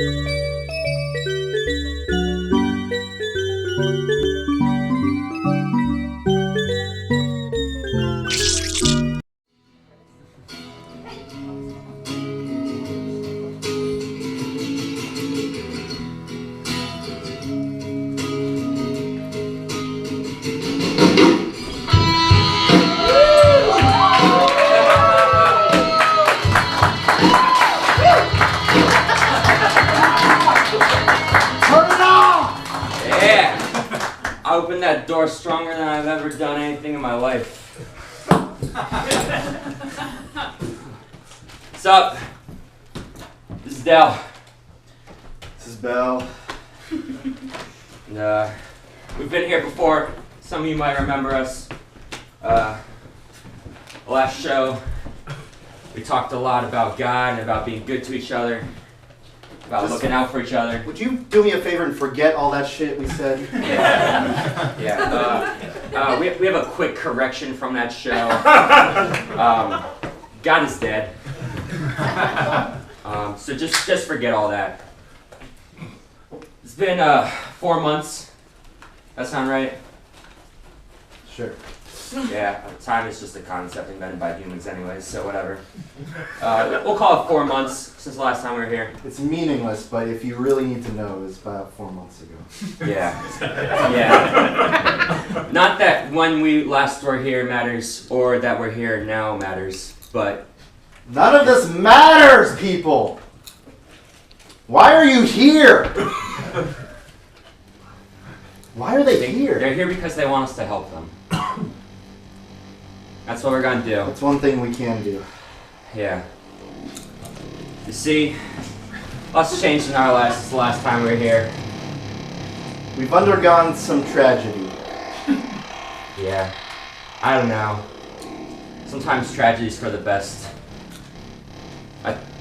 I opened that door stronger than I've ever done anything in my life. What's up? This is Dell. This is Bell. And, we've been here before. Some of you might remember us. Last show, we talked a lot about God and about being good to each other, about looking out for each other. Would you do me a favor and forget all that shit we said? Yeah. We have a quick correction from that show. God is dead. So just forget all that. It's been 4 months. That sound right? Sure. Yeah, time is just a concept invented by humans anyways, so whatever. We'll call it 4 months since the last time we were here. It's meaningless, but if you really need to know, it was about 4 months ago. Yeah. Not that when we last were here matters, or that we're here now matters, but... None of this matters, people! Why are you here? Why are they here? They're here because they want us to help them. That's what we're gonna do. That's one thing we can do. Yeah. You see, lots changed in our lives since the last time we were here. We've undergone some tragedy. Yeah. I don't know. Sometimes tragedy's for the best.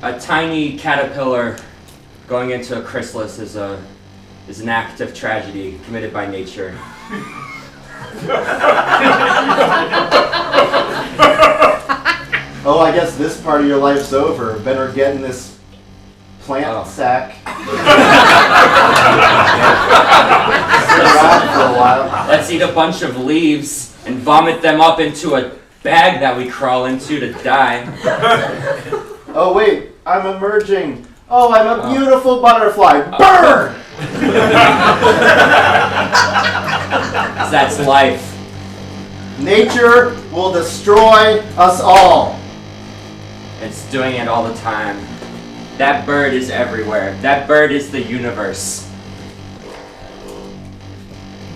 A tiny caterpillar going into a chrysalis is an act of tragedy committed by nature. Oh, I guess this part of your life's over. Better get in this plant sack. Sit around for a while. Let's eat a bunch of leaves and vomit them up into a bag that we crawl into to die. Oh wait, I'm emerging. Oh, I'm a beautiful butterfly. Burn! That's life. Nature will destroy us all. It's doing it all the time. That bird is everywhere. That bird is the universe.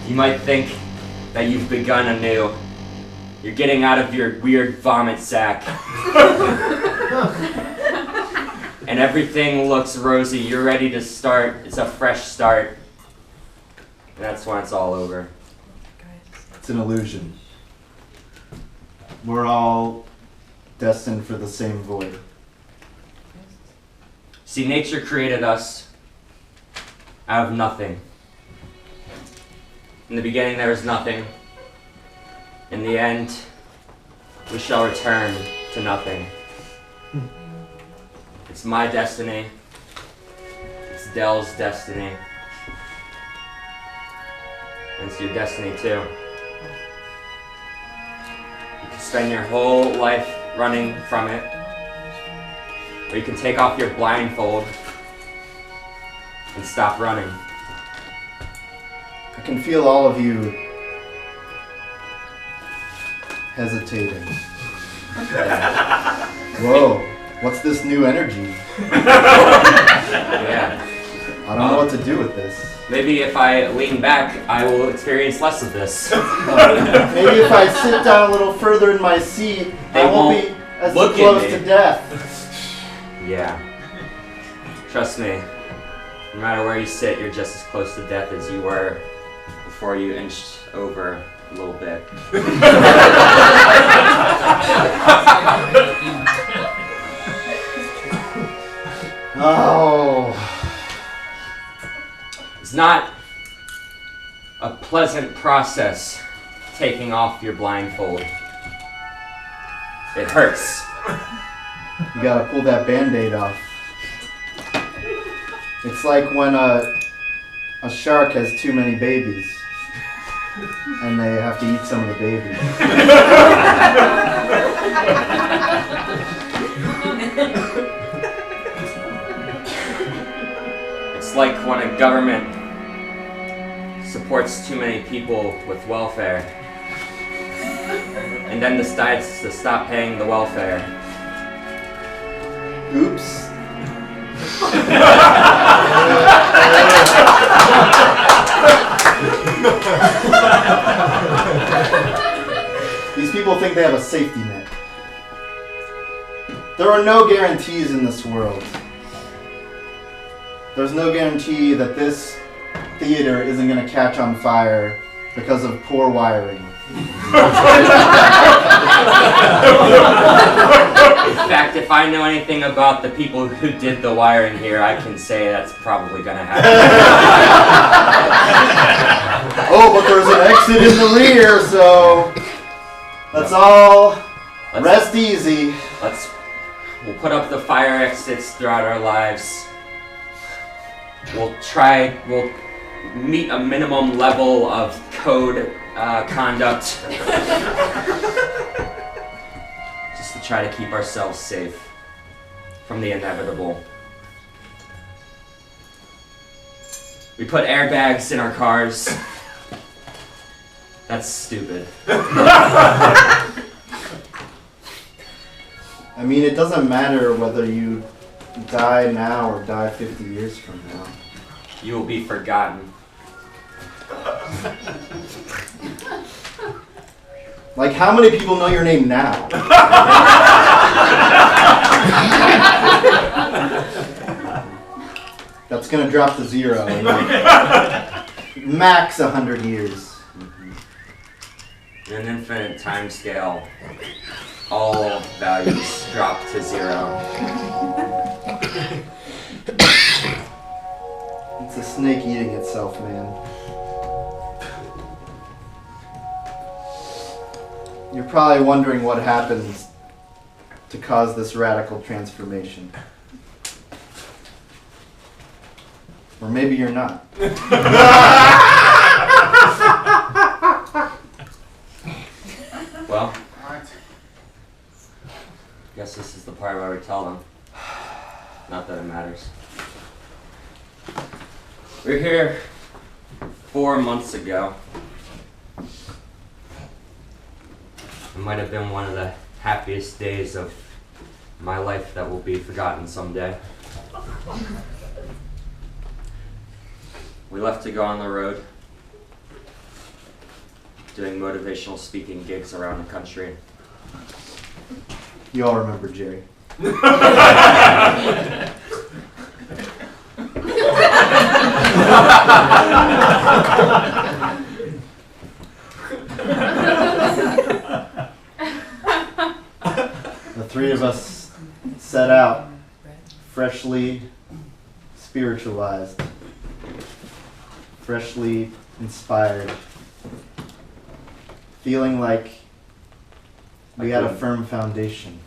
You might think that you've begun anew. You're getting out of your weird vomit sack. And everything looks rosy. You're ready to start. It's a fresh start. And that's when it's all over. It's an illusion. We're all destined for the same void. See, nature created us out of nothing. In the beginning, there was nothing. In the end, we shall return to nothing. It's my destiny. It's Dell's destiny. And it's your destiny too. You can spend your whole life running from it. Or you can take off your blindfold and stop running. I can feel all of you hesitating. Whoa, what's this new energy? Yeah. I don't know what to do with this. Maybe if I lean back, I will experience less of this. Maybe if I sit down a little further in my seat, I won't be as close to death. Yeah. Trust me. No matter where you sit, you're just as close to death as you were before you inched over a little bit. Oh. It's not a pleasant process taking off your blindfold. It hurts. You gotta pull that Band-Aid off. It's like when a shark has too many babies and they have to eat some of the babies. It's like when a government supports too many people with welfare and then decides to stop paying the welfare. Oops. These people think they have a safety net. There are no guarantees in this world. There's no guarantee that this theater isn't going to catch on fire because of poor wiring. In fact, if I know anything about the people who did the wiring here, I can say that's probably gonna happen. Oh, but there's an exit in the rear, so let's all rest easy. We'll put up the fire exits throughout our lives. We'll meet a minimum level of code conduct. Just to try to keep ourselves safe from the inevitable. We put airbags in our cars. That's stupid. I mean, it doesn't matter whether you die now or die 50 years from now. You will be forgotten. Like, how many people know your name now? That's gonna drop to 0 in like max 100 years. In an infinite time scale, all values drop to 0. It's a snake eating itself, man. You're probably wondering what happens to cause this radical transformation. Or maybe you're not. Well, guess this is the part where we tell them. Not that it matters. We were here 4 months ago. It might have been one of the happiest days of my life that will be forgotten someday. We left to go on the road, doing motivational speaking gigs around the country. You all remember Jerry. The three of us set out, freshly spiritualized, freshly inspired, feeling like we had a firm foundation.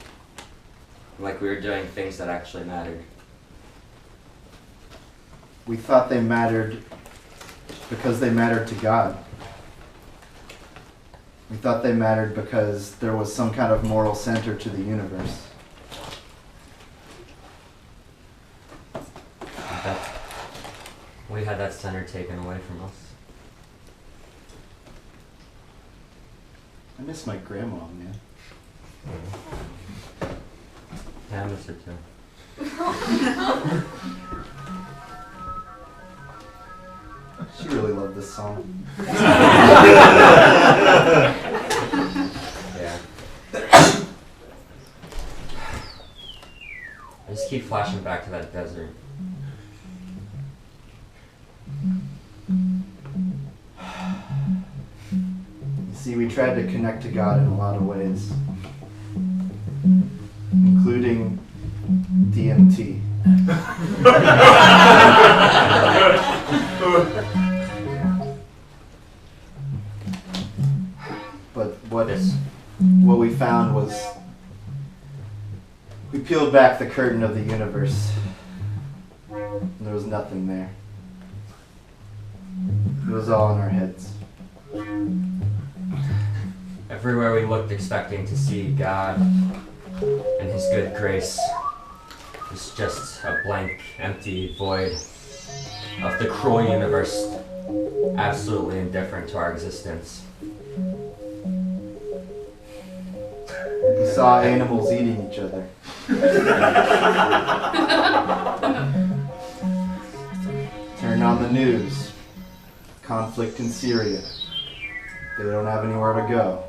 Like we were doing things that actually mattered. We thought they mattered because they mattered to God. We thought they mattered because there was some kind of moral center to the universe. We had that center taken away from us. I miss my grandma, man. Yeah, I miss her too. She really loved this song. Yeah. I just keep flashing back to that desert. You see, we tried to connect to God in a lot of ways, including DMT. But what we found was we peeled back the curtain of the universe And there was nothing there. It was all in our heads. Everywhere we looked expecting to see God and His good grace was just a blank, empty void of the cruel universe, absolutely indifferent to our existence. We saw animals eating each other. Turn on the news. Conflict in Syria. They don't have anywhere to go.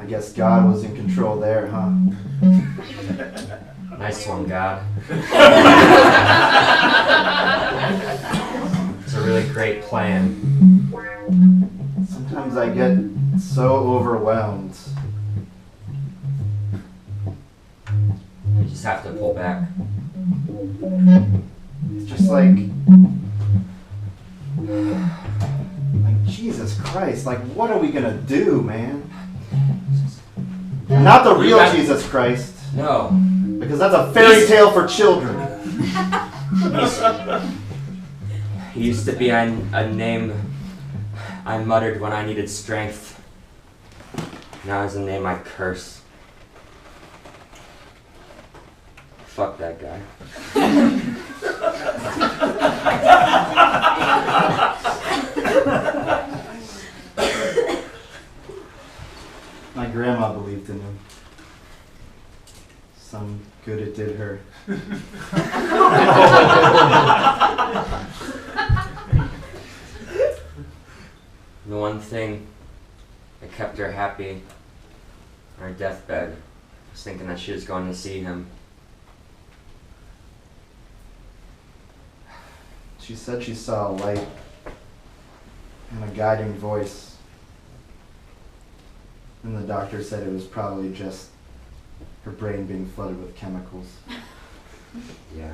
I guess God was in control there, huh? Nice one, God. It's a really great plan. Sometimes I get so overwhelmed. You just have to pull back. It's just like Jesus Christ, like what are we gonna do, man? Not the real Jesus Christ, No. because that's a fairy tale for children. He used to be a name I muttered when I needed strength. Now he's a name I curse. Fuck that guy. My grandma believed in him. Some good it did her. The one thing that kept her happy on her deathbed was thinking that she was going to see him. She said she saw a light and a guiding voice. And the doctor said it was probably just her brain being flooded with chemicals. Yeah.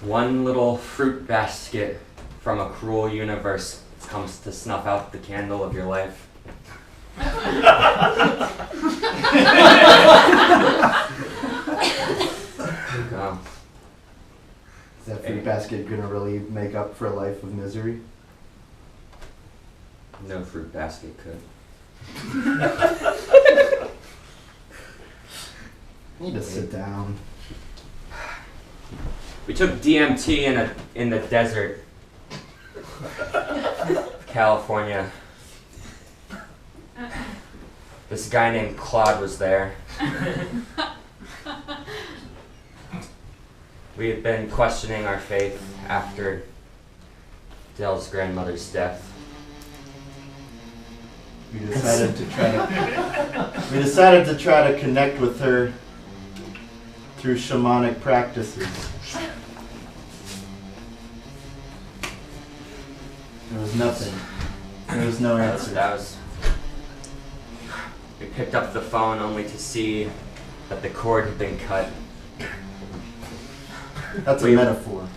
One little fruit basket from a cruel universe comes to snuff out the candle of your life. Go. Is that fruit basket gonna really make up for a life of misery? No fruit basket could. You need to sit down. We took DMT in the desert, California. This guy named Claude was there. We had been questioning our faith after Dell's grandmother's death. We decided to try to connect with her through shamanic practices. There was nothing. There was no answer. We picked up the phone only to see that the cord had been cut. That's a metaphor.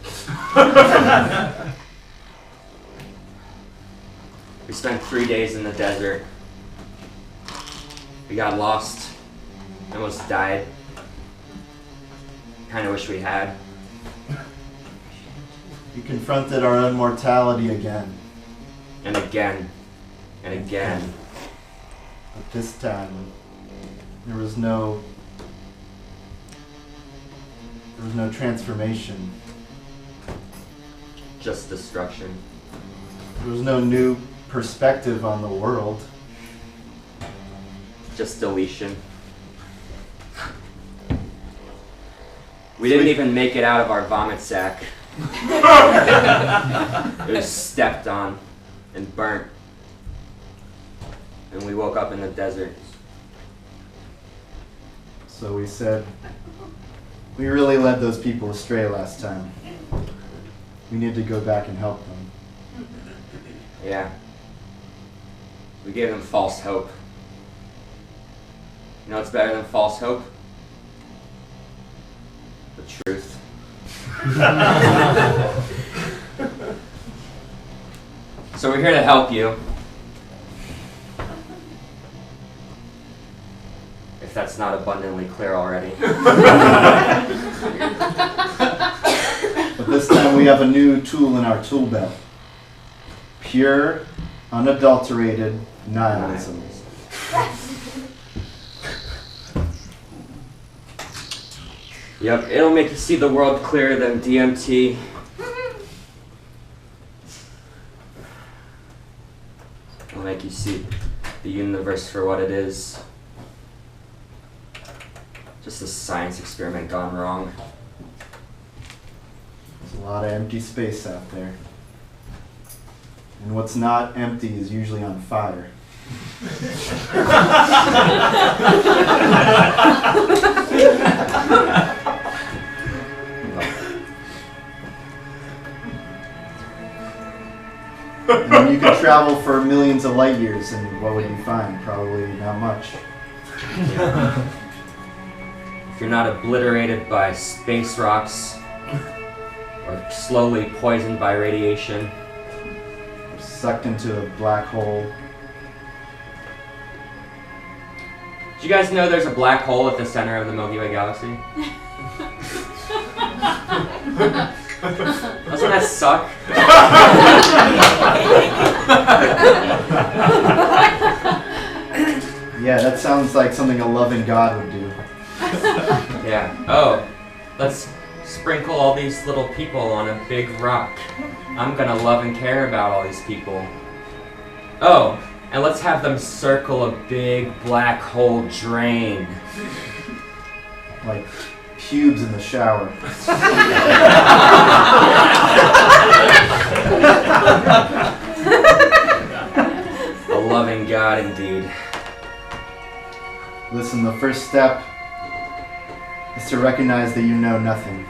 We spent 3 days in the desert. We got lost. Almost died. Kinda wish we had. We confronted our immortality again. And again. And again. But this time, there was no transformation. Just destruction. There was no new perspective on the world. Just deletion. We didn't even make it out of our vomit sack. It was stepped on and burnt. And we woke up in the desert. So we said, we really led those people astray last time. We need to go back and help them. Yeah. We gave them false hope. You know what's better than false hope? The truth. So we're here to help you. If that's not abundantly clear already. we have a new tool in our tool belt. Pure, unadulterated nihilism. Yep, it'll make you see the world clearer than DMT. It'll make you see the universe for what it is. Just a science experiment gone wrong. There's a lot of empty space out there. And what's not empty is usually on fire. And you could travel for millions of light years, and what would you find? Probably not much. If you're not obliterated by space rocks or slowly poisoned by radiation. Sucked into a black hole. Do you guys know there's a black hole at the center of the Milky Way galaxy? Doesn't that suck? Yeah, that sounds like something a loving God would do. Yeah. Oh, let's sprinkle all these little people on a big rock. I'm gonna love and care about all these people. Oh, and let's have them circle a big black hole drain. Like pubes in the shower. A loving God indeed. Listen, the first step is to recognize that you know nothing.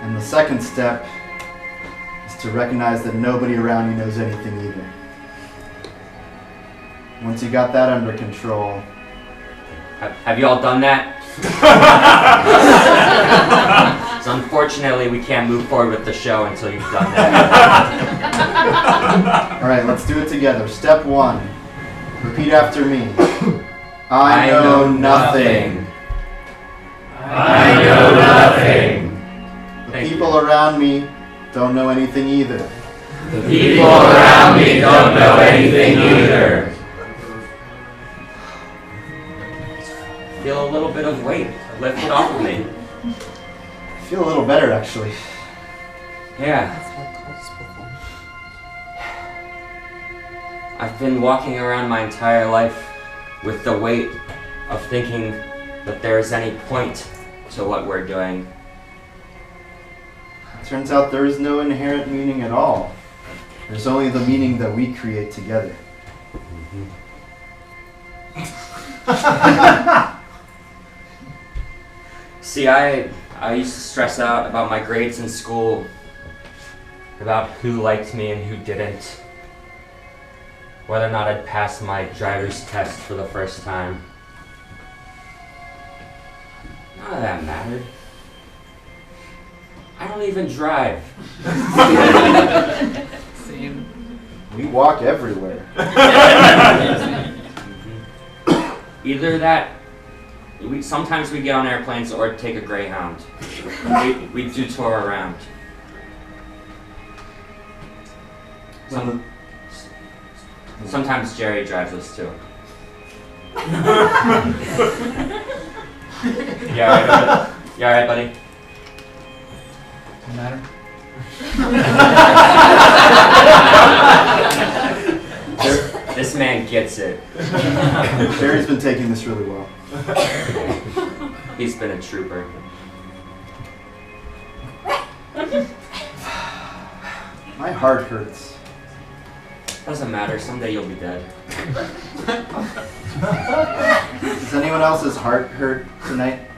And the second step is to recognize that nobody around you knows anything either. Once you got that under control, Have you all done that? So unfortunately, we can't move forward with the show until you've done that. all right, let's do it together. Step 1, repeat after me. I know nothing. I know nothing. The people around me don't know anything either. The people around me don't know anything either. Feel a little bit of weight lifted off of me. I feel a little better, actually. Yeah. I've been walking around my entire life with the weight of thinking that there's any point to what we're doing. Turns out there is no inherent meaning at all. There's only the meaning that we create together. See, I used to stress out about my grades in school, about who liked me and who didn't, whether or not I'd passed my driver's test for the first time. None of that mattered. I don't even drive. Same. We walk everywhere. Either that, sometimes we get on airplanes or take a Greyhound. We do tour around. Sometimes Jerry drives us too. You alright, buddy? Doesn't matter. This man gets it. Jerry's been taking this really well. He's been a trooper. My heart hurts. Doesn't matter, someday you'll be dead. Does anyone else's heart hurt tonight?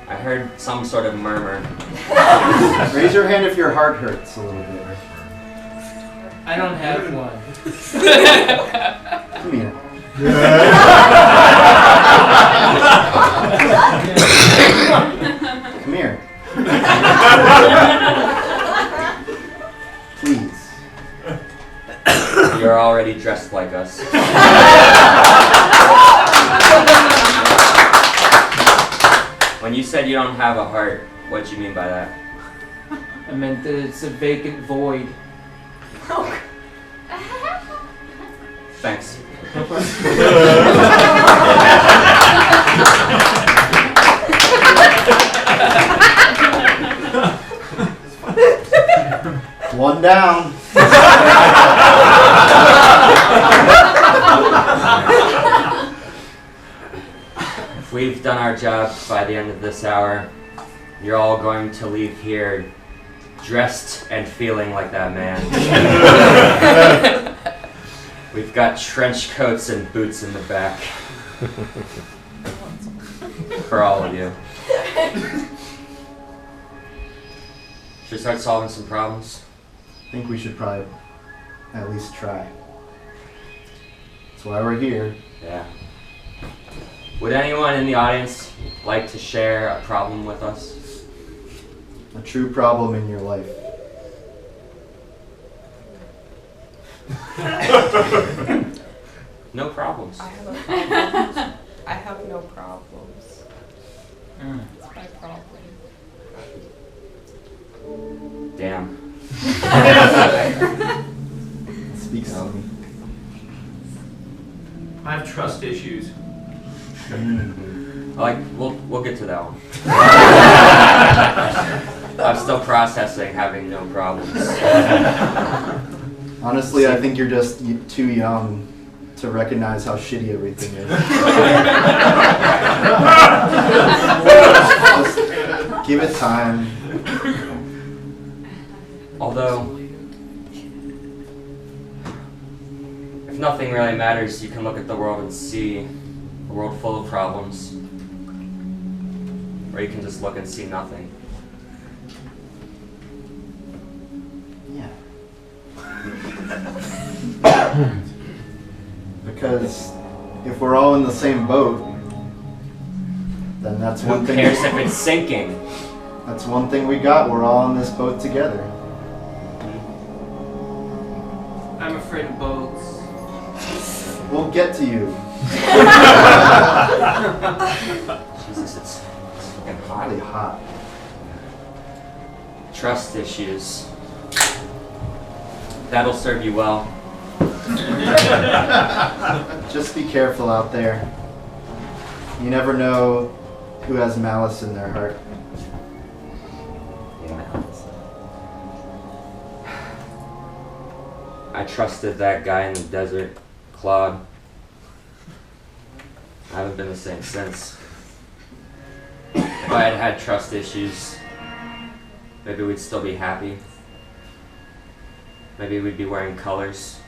I heard some sort of murmur. Raise your hand if your heart hurts a little bit. I don't have one. Come here. Come here. Please. You're already dressed like us. When you said you don't have a heart, What'd you mean by that? I meant that it's a vacant void. Thanks. One down. If we've done our job by the end of this hour, you're all going to leave here dressed and feeling like that man. We've got trench coats and boots in the back. For all of you. Should we start solving some problems? I think we should probably at least try. That's why we're here. Yeah. Would anyone in the audience like to share a problem with us? A true problem in your life. No problems. I have a problem. I have no problems. That's my problem. Damn. Speaks to me. I have trust issues. We'll get to that one. I'm still processing having no problems. Honestly, I think you're just too young to recognize how shitty everything is. Just give it time. Although, if nothing really matters, you can look at the world and see a world full of problems. Or you can just look and see nothing. Yeah. Because if we're all in the same boat, then that's Who one thing. cares if it's sinking? That's one thing we got. We're all in this boat together. I'm afraid of boats. We'll get to you. Jesus, it's fucking Really hot. hot. Trust issues. That'll serve you well. Just be careful out there. You never know who has malice in their heart. Yeah. I trusted that guy in the desert, Claude. I haven't been the same since. If I had had trust issues, maybe we'd still be happy. Maybe we'd be wearing colors.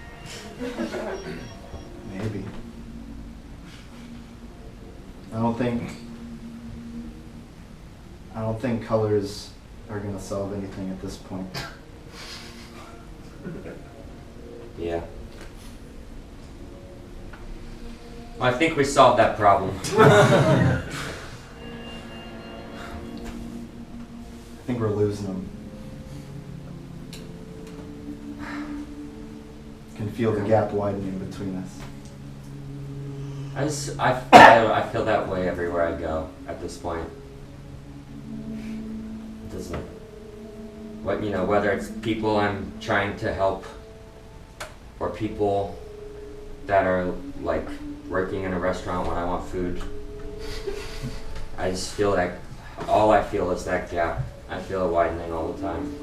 Maybe. I don't think colors are gonna solve anything at this point. Yeah. Well, I think we solved that problem. I think we're losing them. Can feel the gap widening between us. I feel that way everywhere I go at this point. It doesn't, whether it's people I'm trying to help or people that are like working in a restaurant when I want food. I just feel like all I feel is that gap. I feel it widening all the time.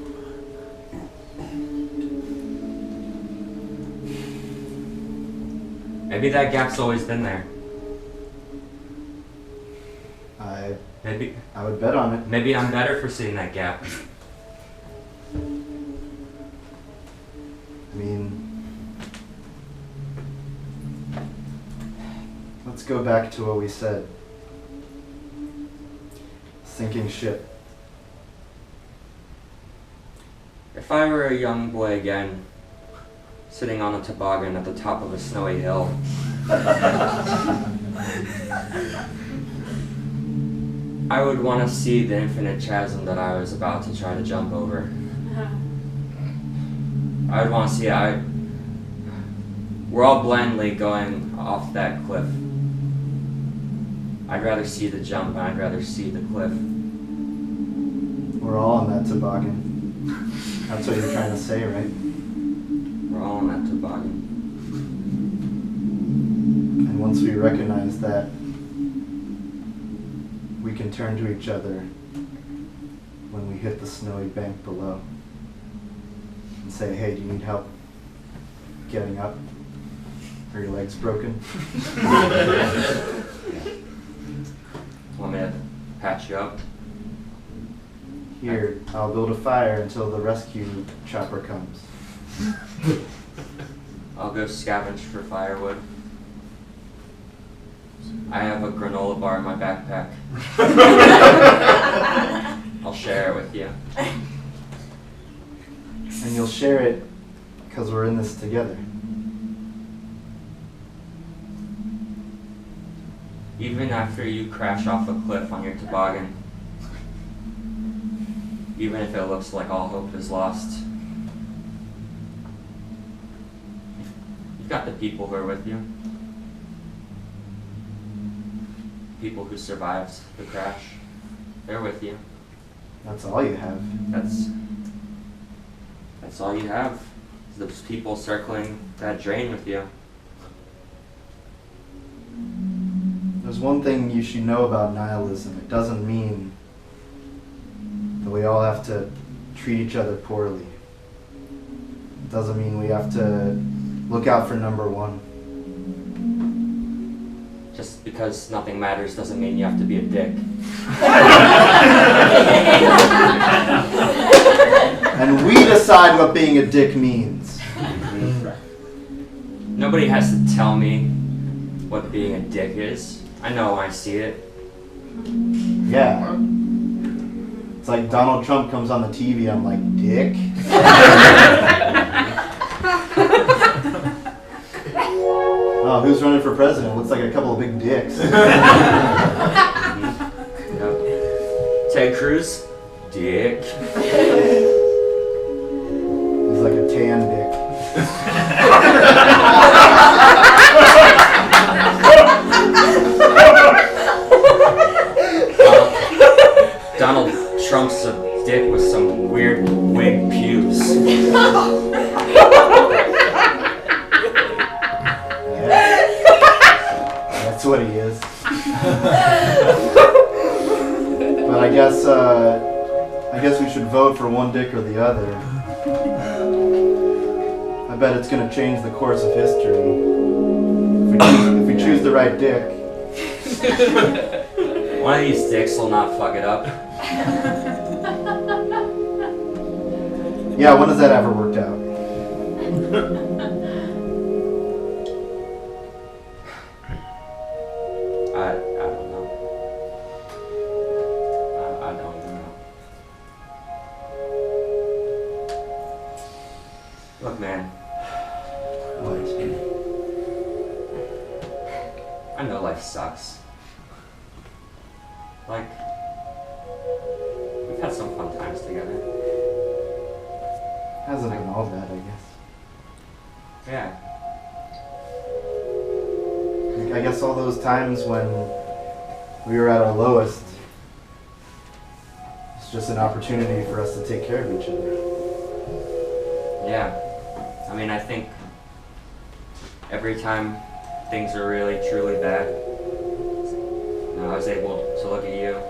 Maybe that gap's always been there. Maybe I would bet on it. maybe I'm better for seeing that gap. I mean, let's go back to what we said. Sinking ship. If I were a young boy again, sitting on a toboggan at the top of a snowy hill, I would want to see the infinite chasm that I was about to try to jump over. I would want to see it. We're all blindly going off that cliff. I'd rather see the jump and I'd rather see the cliff. We're all on that toboggan. That's what you're trying to say, right? We're all on that toboggan. And once we recognize that, we can turn to each other when we hit the snowy bank below and say, hey, do you need help getting up? Are your legs broken? Want me to patch you up? Here, I'll build a fire until the rescue chopper comes. I'll go scavenge for firewood. I have a granola bar in my backpack. I'll share it with you. And you'll share it because we're in this together. Even after you crash off a cliff on your toboggan, even if it looks like all hope is lost, you've got the people who are with you. People who survived the crash, they're with you. That's all you have. That's all you have. Those people circling that drain with you. There's one thing you should know about nihilism. It doesn't mean that we all have to treat each other poorly. It doesn't mean we have to look out for number one. Just because nothing matters doesn't mean you have to be a dick. And we decide what being a dick means. Nobody has to tell me what being a dick is. I know when I see it. Yeah. It's like Donald Trump comes on the TV, I'm like, dick? Oh, who's running for president? Looks like a couple of big dicks. Yep. Ted Cruz, dick. He's like a tan dick. Donald Trump's a dick with some weird wig pubes. That's what he is. But I guess we should vote for one dick or the other. I bet it's gonna change the course of history. If we choose the right dick. One of these dicks will not fuck it up. Yeah, when has that ever worked out? I don't know. I don't even know. Look, man. What? I know life sucks. Like, we've had some fun times together. Hasn't been all bad, I guess. Yeah. I guess all those times when we were at our lowest, it's just an opportunity for us to take care of each other. Yeah. I mean, I think every time things are really, truly bad, you know, I was able to look at you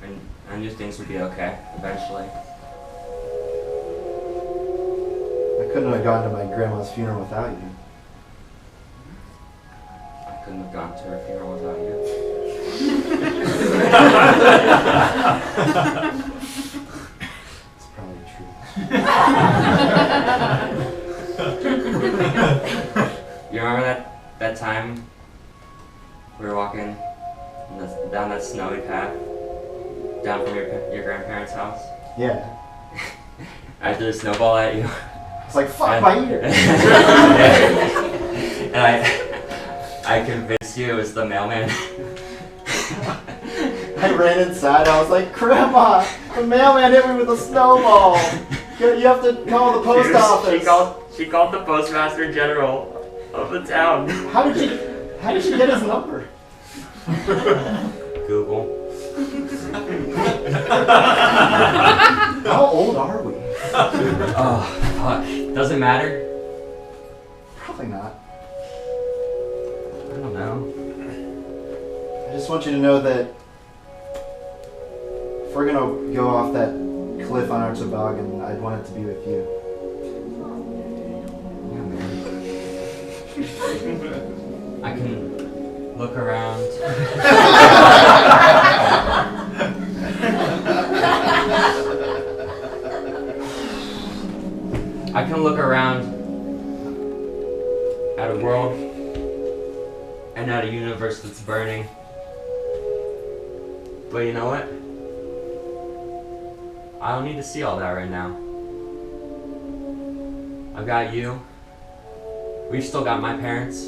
and I knew things would be okay eventually. I couldn't have gone to my grandma's funeral without you. I couldn't have gone to her funeral without you. It's probably true. You remember that time we were walking down that snowy path down from your grandparents' house? Yeah. I threw a snowball at you. It's like, fuck my ear. And I convinced you it was the mailman. I ran inside. I was like, Grandma, the mailman hit me with a snowball. You have to call the post office. She called the postmaster general of the town. How did she get his number? Google. How old are we? Oh, fuck. Doesn't matter. Probably not. I don't know. I just want you to know that if we're gonna go off that cliff on our toboggan, I'd want it to be with you. Yeah, man. I can look around. I can look around at a world and at a universe that's burning. But you know what? I don't need to see all that right now. I've got you. We've still got my parents.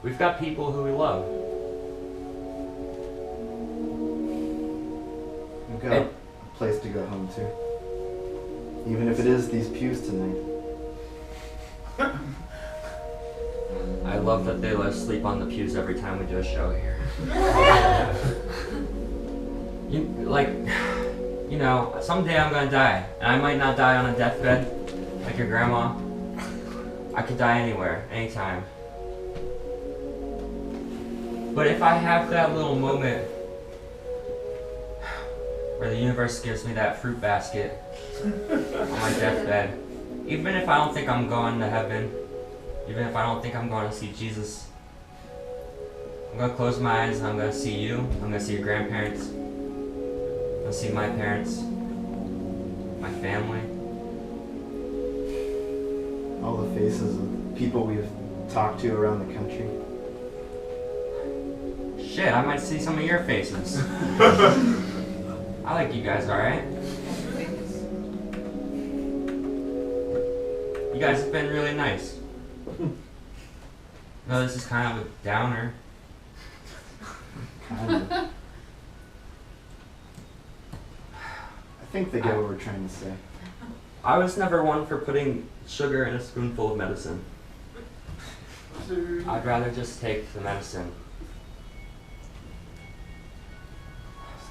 We've got people who we love. We've got a place to go home to. Even if it is these pews tonight. I love that they let us sleep on the pews every time we do a show here. You know, someday I'm gonna die. And I might not die on a deathbed, like your grandma. I could die anywhere, anytime. But if I have that little moment where the universe gives me that fruit basket on my deathbed, even if I don't think I'm going to heaven, even if I don't think I'm going to see Jesus, I'm going to close my eyes and I'm going to see you, I'm going to see your grandparents, I'm going to see my parents, my family. All the faces of people we've talked to around the country. Shit, I might see some of your faces. I like you guys, alright? You guys have been really nice. No, this is kind of a downer. Kind of. I think they get what we're trying to say. I was never one for putting sugar in a spoonful of medicine. I'd rather just take the medicine.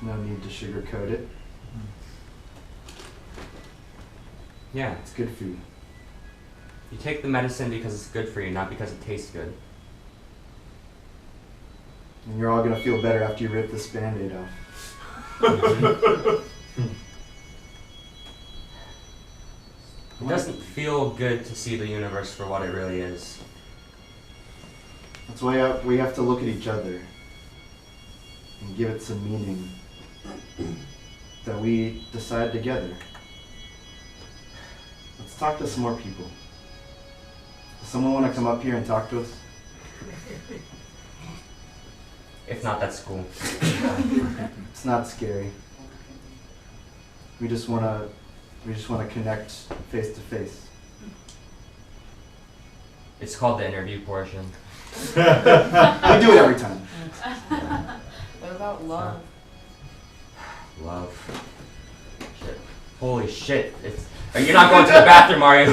There's no need to sugarcoat it. Yeah, It's good for you. you take the medicine because it's good for you, not because it tastes good. And you're all gonna feel better after you rip this Band-Aid off. It doesn't feel good to see the universe for what it really is. That's why we have to look at each other and give it some meaning that we decide together. Let's talk to some more people. Does someone want to come up here and talk to us? If not, that's cool. It's not scary. We just want to connect face to face. It's called the interview portion. We do it every time. What about love? Love. Shit. Holy shit. You're not going to the bathroom, are you?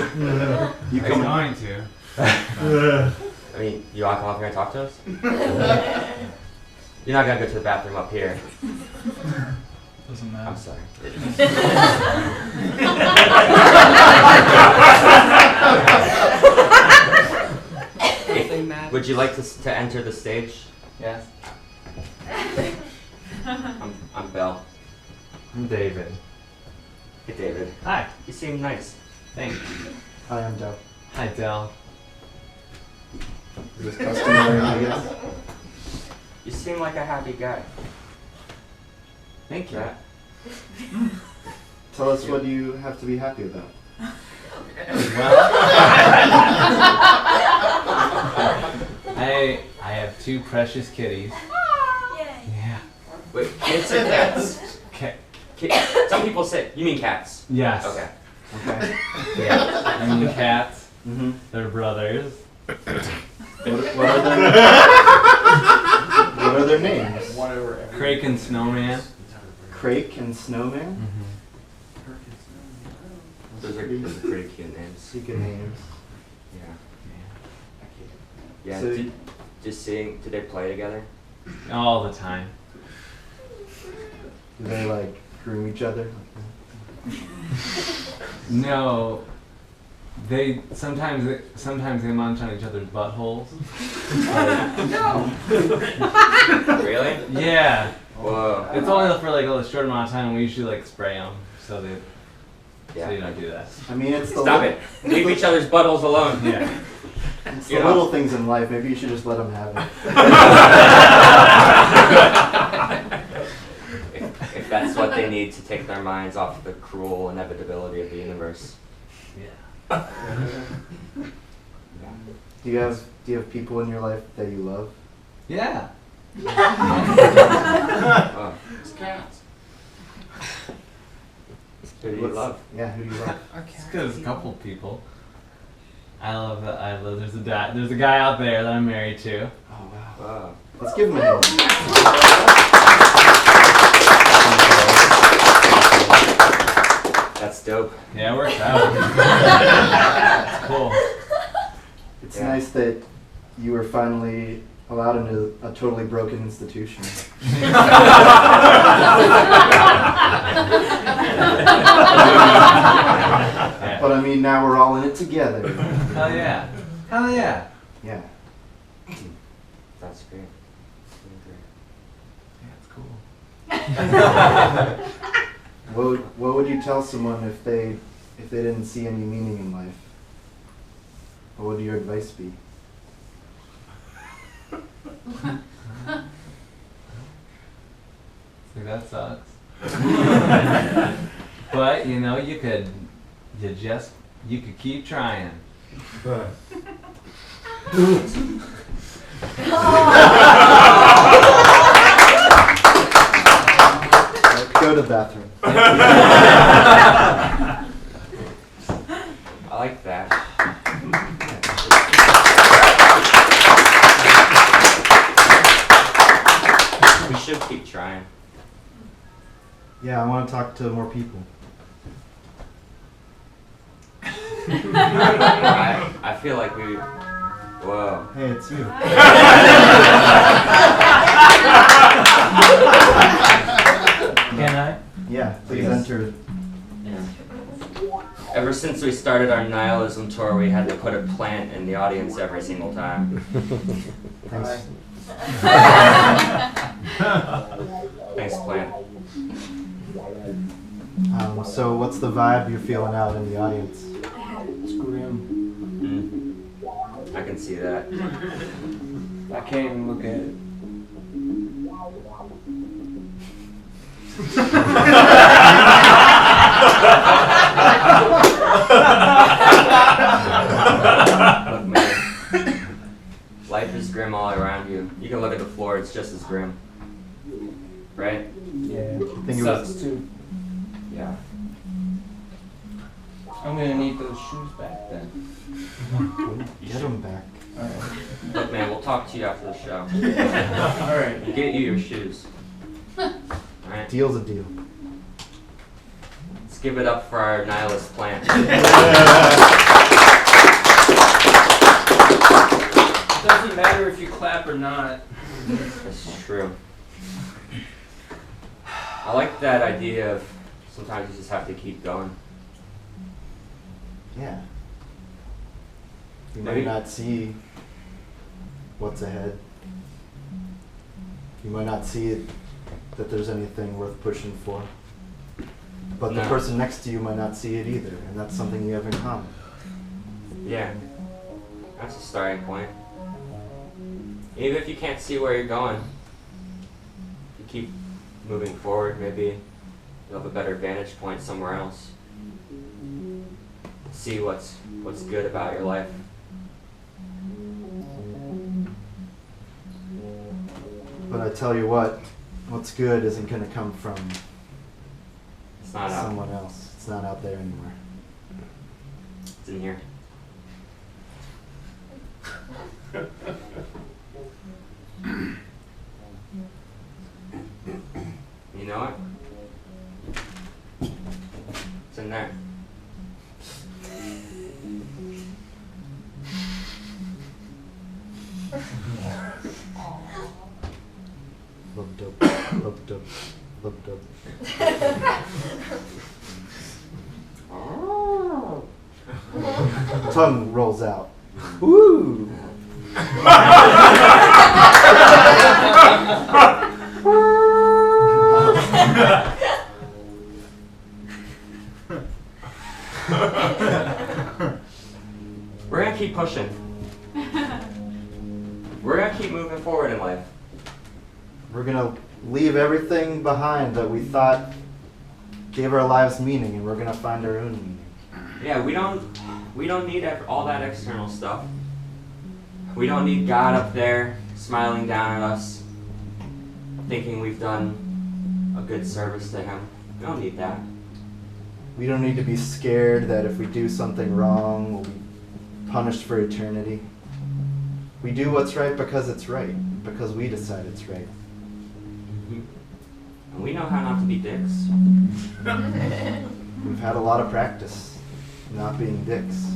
You I'm come. going to. I mean, you want to come up here and talk to us? You're not going to go to the bathroom up here. Doesn't I'm matter. sorry. Would you like to enter the stage? Yes. I'm Belle. I'm David. Hey, David. Hi. You seem nice. Thanks. Hi, I'm Doug. Hi, Del. Is this customary, I guess? You seem like a happy guy. Thank you. That. Tell us what you have to be happy about. I have two precious kitties. Yeah. Wait, kids or cats? Okay. Some people say, you mean cats? Yes. Okay. Okay. Yeah. And the cats, Mm-hmm. they're brothers. What are their names? Crake and Snowman. Crake and Snowman? Those are pretty cute names. Secret names. Yeah. Yeah. So- Did they play together? All the time. Do they like groom each other? No. They sometimes they munch on each other's buttholes. Really? Yeah. Whoa. It's only for like a short amount of time. We usually like spray them, so so you don't do that. I mean, it's the Stop it. Leave each other's buttholes alone. Yeah. It's You the know. little things in life. Maybe you should just let them have it. If that's what they need to take their minds off the cruel inevitability of the universe. Yeah. Do you have people in your life that you love? Yeah. Oh. It's cats. Who do you What's- love? Yeah, who do you love? It's because a couple people. I love. There's a guy out there that I'm married to. Oh wow. Wow. Let's give him a hand. That's dope. Yeah, it works out. It's cool. It's Yeah. nice that you were finally allowed into a totally broken institution. Yeah. But I mean, now we're all in it together. Hell yeah. Hell yeah. Yeah. That's great. Yeah, it's cool. What would you tell someone if they didn't see any meaning in life? What would your advice be? See, that sucks. But you know, you could keep trying. Go to the bathroom. I like that. We should keep trying. Yeah, I want to talk to more people. I feel like we. Whoa. Hey, it's you. Can I? Yeah, please Yes. enter. Ever since we started our nihilism tour, we had to put a plant in the audience every single time. Thanks. Thanks, plant. So what's the vibe you're feeling out in the audience? It's grim. I can see that. I can't even look at it. Look, man. Life is grim all around you. You can look at the floor; it's just as grim, right? Yeah. Think it Sucks was- too. Yeah. I'm gonna need those shoes back then. Get them back. Alright. Look, man. We'll talk to you after the show. Alright. We'll get you your shoes. All right. Deal's a deal. Let's give it up for our nihilist plant. It doesn't matter if you clap or not. This is true. I like that idea of sometimes you just have to keep going. Yeah. You Maybe- might not see what's ahead. You might not see it, that there's anything worth pushing for. But the No. person next to you might not see it either, and that's something you have in common. Yeah. That's a starting point. Even if you can't see where you're going, if you keep moving forward, maybe you'll have a better vantage point somewhere else. See what's good about your life. But I tell you what, what's good isn't going to come from It's not out. someone else. It's not out there anymore. It's in here. You know it? It's in there. Love dope. Love dope. Flub dub. Tongue rolls out. Woo! We're gonna keep pushing. We're gonna keep moving forward in life. We're gonna leave everything behind that we thought gave our lives meaning, and we're gonna find our own meaning. Yeah, we don't need all that external stuff. We don't need God up there smiling down at us, thinking we've done a good service to Him. We don't need that. We don't need to be scared that if we do something wrong, we'll be punished for eternity. We do what's right because it's right, because we decide it's right. And we know how not to be dicks. We've had a lot of practice not being dicks.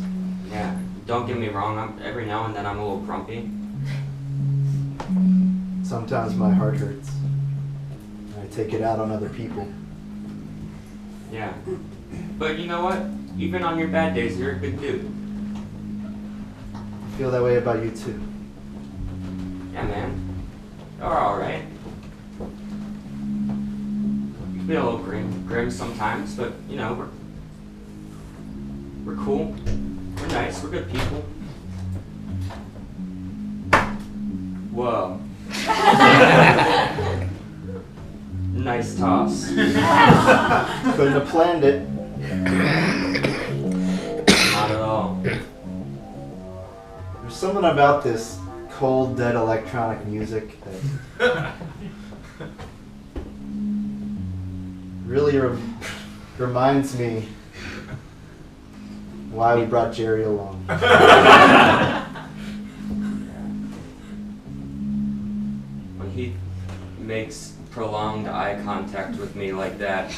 Yeah, don't get me wrong, every now and then I'm a little grumpy. Sometimes my heart hurts. I take it out on other people. Yeah. But you know what? Even on your bad days, you're a good dude. I feel that way about you too. Yeah, man. You're alright. You can be a little grim sometimes, but you know, we're cool. We're nice. We're good people. Whoa. Nice toss. Couldn't have planned it. Not at all. There's something about this cold, dead electronic music that really reminds me why we brought Jerry along. When he makes prolonged eye contact with me like that,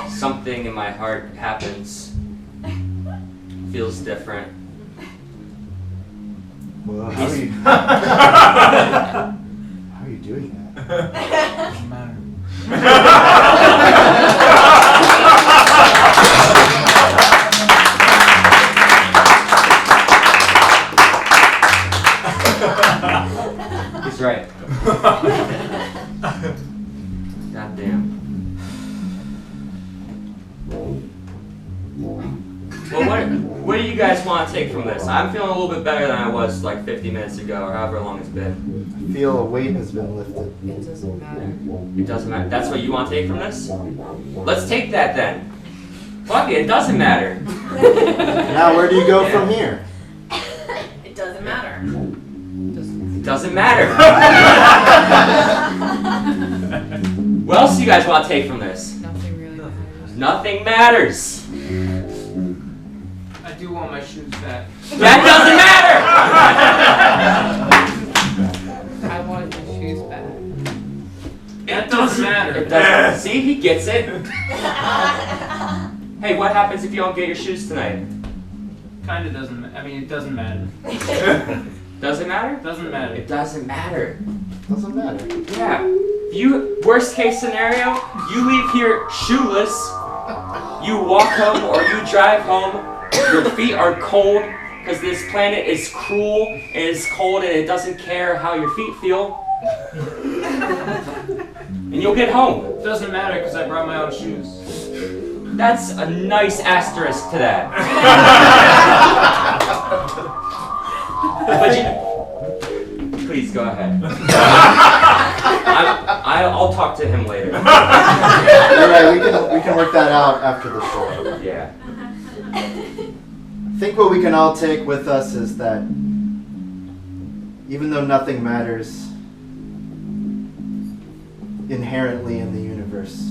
something in my heart happens. Feels different. Well, how are you doing that? Doesn't matter. He's right. God damn. Well, what do you guys want to take from this? I'm feeling a little bit better than I was like 50 minutes ago, or however long it's been. I feel a weight has been lifted. It doesn't matter. It doesn't matter. That's what you want to take from this? Let's take that then. Fuck it doesn't matter. Now, where do you go from here? It doesn't matter. It doesn't matter. What else do you guys want to take from this? Nothing really matters. Nothing matters. I do want my shoes back. That doesn't matter. I wanted my shoes back. That doesn't matter. It doesn't. See, he gets it. Hey, what happens if you don't get your shoes tonight? Kinda doesn't. I mean, it doesn't matter. Does it matter? Doesn't matter. It doesn't matter. Doesn't matter. Yeah. Worst case scenario, you leave here shoeless. You walk home or you drive home. Your feet are cold because this planet is cruel and it's cold and it doesn't care how your feet feel. And you'll get home. It doesn't matter because I brought my own shoes. That's a nice asterisk to that. But please go ahead. I'll talk to him later. Alright, we can work that out after the show. Yeah. I think what we can all take with us is that even though nothing matters inherently in the universe,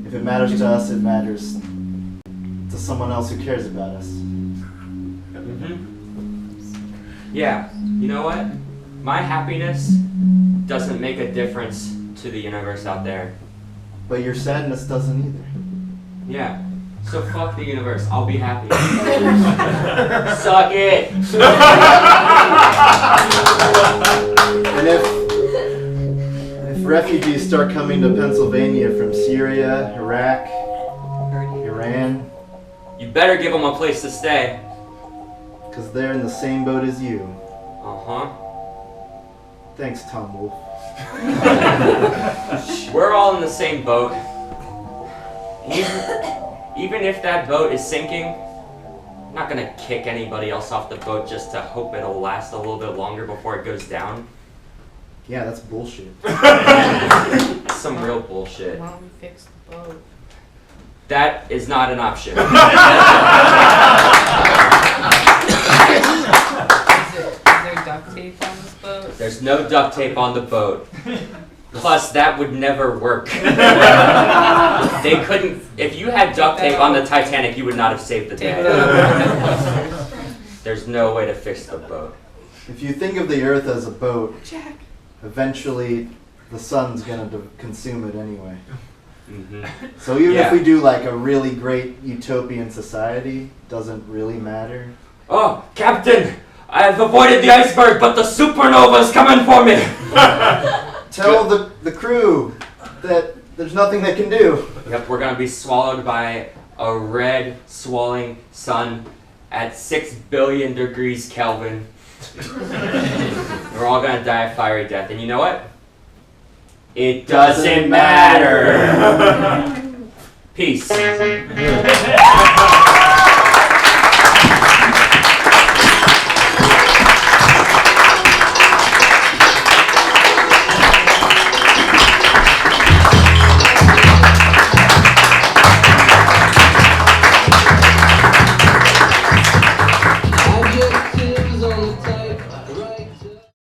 if it matters to us, it matters to someone else who cares about us. Yeah. You know what? My happiness doesn't make a difference to the universe out there. But your sadness doesn't either. Yeah. So fuck the universe. I'll be happy. Suck it. refugees start coming to Pennsylvania from Syria, Iraq, Iran, You better give them a place to stay. because they're in the same boat as you. Uh-huh. Thanks, Tom Wolfe. We're all in the same boat. Even if that boat is sinking, I'm not gonna kick anybody else off the boat just to hope it'll last a little bit longer before it goes down. Yeah, that's bullshit. That's some real bullshit. Why don't we fix the boat? That is not an option. Is there duct tape on this boat? There's no duct tape on the boat. Plus, that would never work. They couldn't. If you had duct tape on the Titanic, you would not have saved the Take day. that. There's no way to fix the boat. If you think of the Earth as a boat, Jack. eventually the sun's gonna consume it anyway. Mm-hmm. So even Yeah. if we do like a really great utopian society, doesn't really matter. Oh, Captain! I have avoided the iceberg, but the supernova's coming for me! Tell the crew that there's nothing they can do. Yep, we're gonna be swallowed by a red, swelling sun at 6 billion degrees Kelvin. We're all gonna die a fiery death, and you know what? It doesn't matter! Peace.